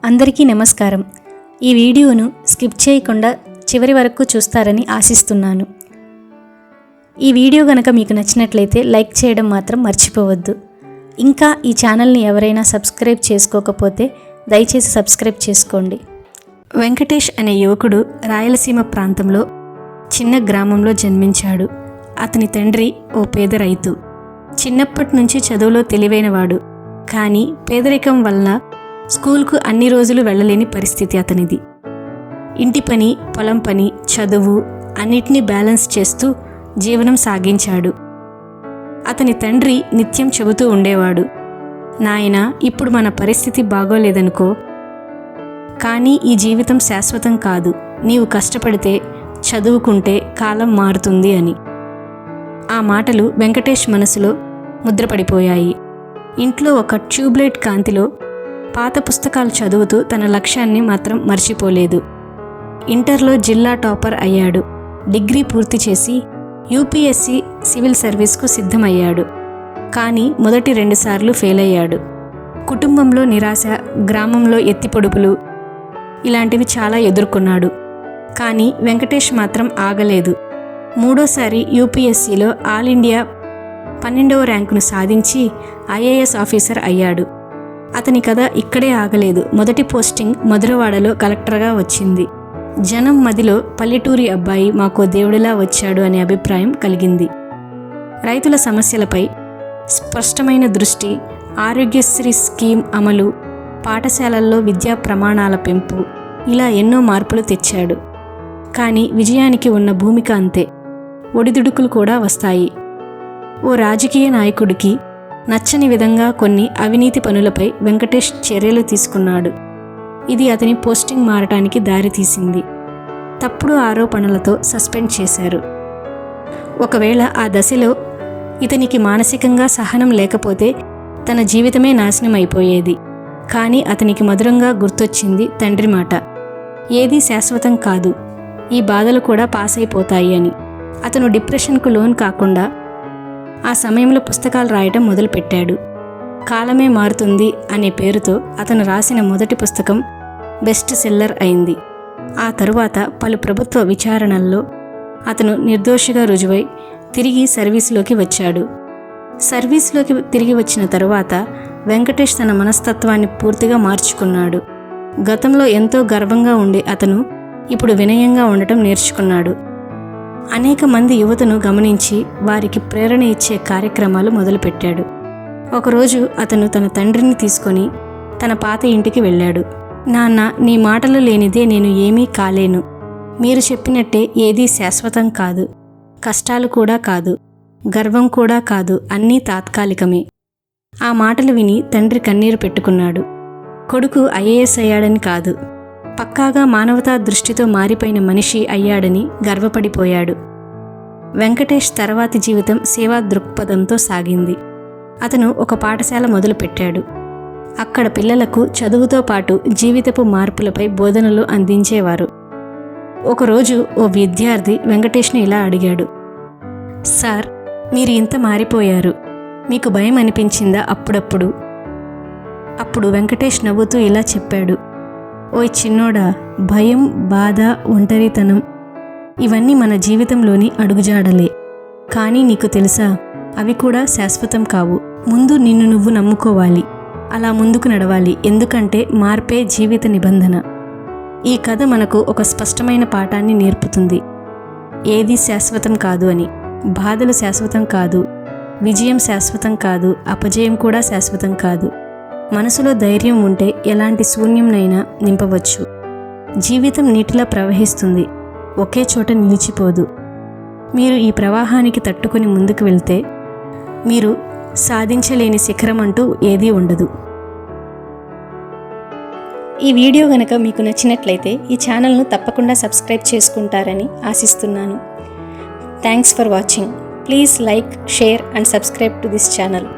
అందరికీ నమస్కారం. ఈ వీడియోను స్కిప్ చేయకుండా చివరి వరకు చూస్తారని ఆశిస్తున్నాను. ఈ వీడియో గనక మీకు నచ్చినట్లయితే లైక్ చేయడం మాత్రం మర్చిపోవద్దు. ఇంకా ఈ ఛానల్ని ఎవరైనా సబ్స్క్రైబ్ చేసుకోకపోతే దయచేసి సబ్స్క్రైబ్ చేసుకోండి. వెంకటేష్ అనే యువకుడు రాయలసీమ ప్రాంతంలో చిన్న గ్రామంలో జన్మించాడు. అతని తండ్రి ఓ పేద రైతు. చిన్నప్పటి నుంచి చదువులో తెలివైనవాడు. కానీ పేదరికం వలన స్కూల్కు అన్ని రోజులు వెళ్ళలేని పరిస్థితి అతనిది. ఇంటి పని, పొలం పని, చదువు అన్నిటినీ బ్యాలెన్స్ చేస్తూ జీవనం సాగించాడు. అతని తండ్రి నిత్యం చెబుతూ ఉండేవాడు, నాయనా, ఇప్పుడు మన పరిస్థితి బాగోలేదనుకో, కానీ ఈ జీవితం శాశ్వతం కాదు. నీవు కష్టపడితే, చదువుకుంటే కాలం మారుతుంది అని. ఆ మాటలు వెంకటేష్ మనసులో ముద్రపడిపోయాయి. ఇంట్లో ఒక ట్యూబ్లైట్ కాంతిలో పాత పుస్తకాలు చదువుతూ తన లక్ష్యాన్ని మాత్రం మర్చిపోలేదు. ఇంటర్లో జిల్లా టాపర్ అయ్యాడు. డిగ్రీ పూర్తి చేసి యూపీఎస్సీ సివిల్ సర్వీస్కు సిద్ధమయ్యాడు. కానీ మొదటి 2 సార్లు ఫెయిల్ అయ్యాడు. కుటుంబంలో నిరాశ, గ్రామంలో ఎత్తిపొడుపులు ఇలాంటివి చాలా ఎదుర్కొన్నాడు. కానీ వెంకటేష్ మాత్రం ఆగలేదు. 3వ యూపీఎస్సీలో ఆల్ ఇండియా 12వ ర్యాంకును సాధించి ఐఏఎస్ ఆఫీసర్ అయ్యాడు. అతని కథ ఇక్కడే ఆగలేదు. మొదటి పోస్టింగ్ మధురవాడలో కలెక్టర్గా వచ్చింది. జనం మదిలో పల్లెటూరి అబ్బాయి మాకో దేవుడిలా వచ్చాడు అనే అభిప్రాయం కలిగింది. రైతుల సమస్యలపై స్పష్టమైన దృష్టి, ఆరోగ్యశ్రీ స్కీమ్ అమలు, పాఠశాలల్లో విద్యా ప్రమాణాల పెంపు, ఇలా ఎన్నో మార్పులు తెచ్చాడు. కానీ విజయానికి ఉన్న భూమిక అంతే, ఒడిదుడుకులు కూడా వస్తాయి. ఓ రాజకీయ నాయకుడికి నచ్చని విధంగా కొన్ని అవినీతి పనులపై వెంకటేష్ చర్యలు తీసుకున్నాడు. ఇది అతని పోస్టింగ్ మారటానికి దారితీసింది. తప్పుడు ఆరోపణలతో సస్పెండ్ చేశారు. ఒకవేళ ఆ దశలో ఇతనికి మానసికంగా సహనం లేకపోతే తన జీవితమే నాశనం అయిపోయేది. కానీ అతనికి మధురంగా గుర్తొచ్చింది తండ్రి మాట, ఏదీ శాశ్వతం కాదు, ఈ బాధలు కూడా పాస్ అయిపోతాయి అని. అతను డిప్రెషన్కు లోన్ కాకుండా ఆ సమయంలో పుస్తకాలు రాయటం మొదలుపెట్టాడు. కాలమే మారుతుంది అనే పేరుతో అతను రాసిన మొదటి పుస్తకం బెస్ట్ సెల్లర్ అయింది. ఆ తరువాత పలు ప్రభుత్వ విచారణల్లో అతను నిర్దోషిగా రుజువై తిరిగి సర్వీసులోకి వచ్చాడు. సర్వీసులోకి తిరిగి వచ్చిన తరువాత వెంకటేష్ తన మనస్తత్వాన్ని పూర్తిగా మార్చుకున్నాడు. గతంలో ఎంతో గర్వంగా ఉండే అతను ఇప్పుడు వినయంగా ఉండటం నేర్చుకున్నాడు. అనేక మంది యువతను గమనించి వారికి ప్రేరణ ఇచ్చే కార్యక్రమాలు మొదలుపెట్టాడు. ఒకరోజు అతను తన తండ్రిని తీసుకొని తన పాత ఇంటికి వెళ్ళాడు. నాన్న, నీ మాటలు లేనిదే నేను ఏమీ కాలేను. మీరు చెప్పినట్టే ఏదీ శాశ్వతం కాదు, కష్టాలు కూడా కాదు, గర్వం కూడా కాదు, అన్నీ తాత్కాలికమే. ఆ మాటలు విని తండ్రి కన్నీరు పెట్టుకున్నాడు. కొడుకు ఐఏఎస్ అయ్యాడని కాదు, పక్కాగా మానవతా దృష్టితో మారిపోయిన మనిషి అయ్యాడని గర్వపడిపోయాడు. వెంకటేష్ తర్వాతి జీవితం సేవా దృక్పథంతో సాగింది. అతను ఒక పాఠశాల మొదలుపెట్టాడు. అక్కడ పిల్లలకు చదువుతో పాటు జీవితపు మార్పులపై బోధనలు అందించేవారు. ఒకరోజు ఓ విద్యార్థి వెంకటేష్ని ఇలా అడిగాడు, సార్, మీరు ఇంత మారిపోయారు, మీకు భయం అనిపించిందా అప్పుడప్పుడు? అప్పుడు వెంకటేష్ నవ్వుతూ ఇలా చెప్పాడు, ఓయ్ చిన్నోడా, భయం, బాధ, ఒంటరితనం ఇవన్నీ మన జీవితంలోని అడుగుజాడలే. కానీ నీకు తెలుసా, అవి కూడా శాశ్వతం కావు. ముందు నిన్ను నువ్వు నమ్ముకోవాలి, అలా ముందుకు నడవాలి. ఎందుకంటే మార్పే జీవిత నిబంధన. ఈ కథ మనకు ఒక స్పష్టమైన పాఠాన్ని నేర్పుతుంది. ఏది శాశ్వతం కాదు అని. బాధలు శాశ్వతం కాదు, విజయం శాశ్వతం కాదు, అపజయం కూడా శాశ్వతం కాదు. మనసులో ధైర్యం ఉంటే ఎలాంటి శూన్యంనైనా నింపవచ్చు. జీవితం నీటిలా ప్రవహిస్తుంది, ఒకే చోట నిలిచిపోదు. మీరు ఈ ప్రవాహానికి తట్టుకొని ముందుకు వెళ్తే మీరు సాధించలేని శిఖరం అంటూ ఏదీ ఉండదు. ఈ వీడియో గనక మీకు నచ్చినట్లయితే ఈ ఛానల్ను తప్పకుండా సబ్స్క్రైబ్ చేసుకుంటారని ఆశిస్తున్నాను. Thanks for watching. Please like, share and subscribe to this channel.